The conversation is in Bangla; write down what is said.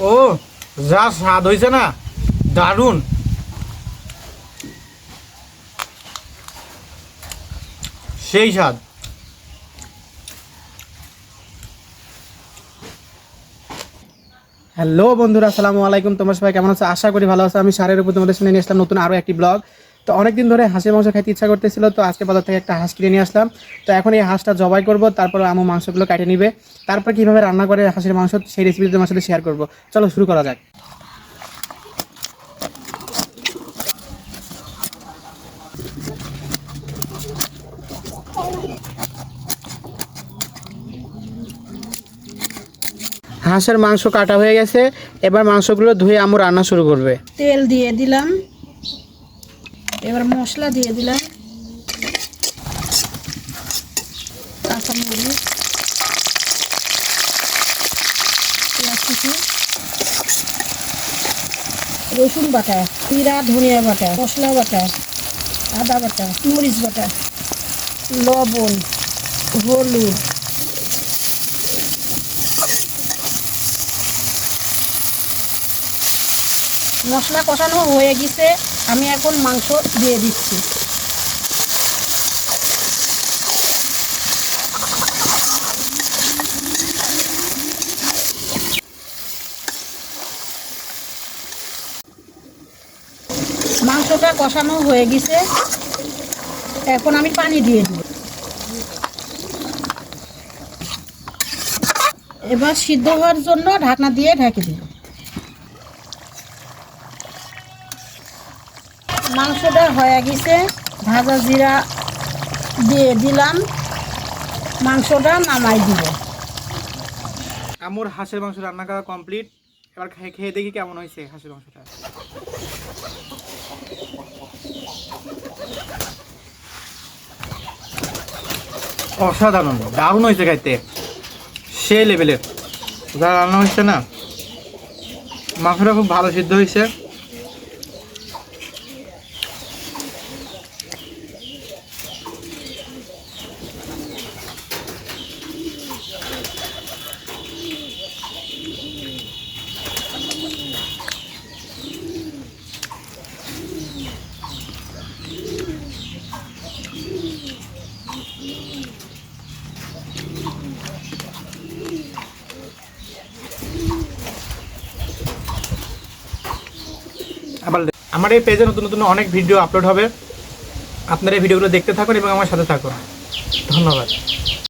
ও যা স্বাদ হয়েছে না, দারুণ। সেই স্বাদ। হ্যালো বন্ধুরা, আসসালামু আলাইকুম। তোমরা সবাই কেমন আছো? আশা করি ভালো আছো। আমি সারের উপর তোমাদের সামনে নিয়ে আসলাম নতুন আরও একটি ব্লগ। তো অনেকদিন ধরে হাঁসের মাংস খাইতে ইচ্ছা করতেছিল, তো আজকে বাজার থেকে একটা হাঁস কিনে নিয়ে আসলাম। তো এখন এই হাঁসটা জবাই করব, তারপর আমু মাংসগুলো কাটে নিবে, তারপর কীভাবে রান্না করে হাঁসের মাংস সেই রেসিপি তোমার সাথে শেয়ার করব। চলো শুরু করা যাক। হাঁসের মাংস কাটা হয়ে গেছে, এবার মাংসগুলো ধুয়ে আমু রান্না শুরু করবে। তেল দিয়ে দিলাম, এবার মশলা দিয়ে দিলাম, কাঁচামরিচ, পেঁয়াজ কুচি, রসুন বাটা, জিরা ধনিয়া বাটা, মশলা বাটা, আদা বাটা, মরিচ বাটা, লবণ, হলুদ, মশলা কষানো হয়ে গেছে। আমি এখন মাংস দিয়ে দিচ্ছি। মাংসটা কষানো হয়ে গেছে, এখন আমি পানি দিয়ে দিব। এবার সিদ্ধ হওয়ার জন্য ঢাকনা দিয়ে ঢেকে দিব। মাংসটা হয়ে গেছে, ভাজা জিরা দিয়ে দিলাম, মাংসটা নামাই দিব। আমুর হাঁসের মাংস রান্না করা কমপ্লিট। এবার খেয়ে দেখি কেমন হয়েছে হাঁসের মাংসটা। অসাধারণ, দারুণ হয়েছে খাইতে, সেই লেভেলের যা রান্না হচ্ছে না। মাংসটা খুব ভালো সিদ্ধ হয়েছে। আবার আমার এই পেজে নতুন নতুন অনেক ভিডিও আপলোড হবে। আপনারা এই ভিডিওগুলো দেখতে থাকুন এবং আমার সাথে থাকুন। ধন্যবাদ।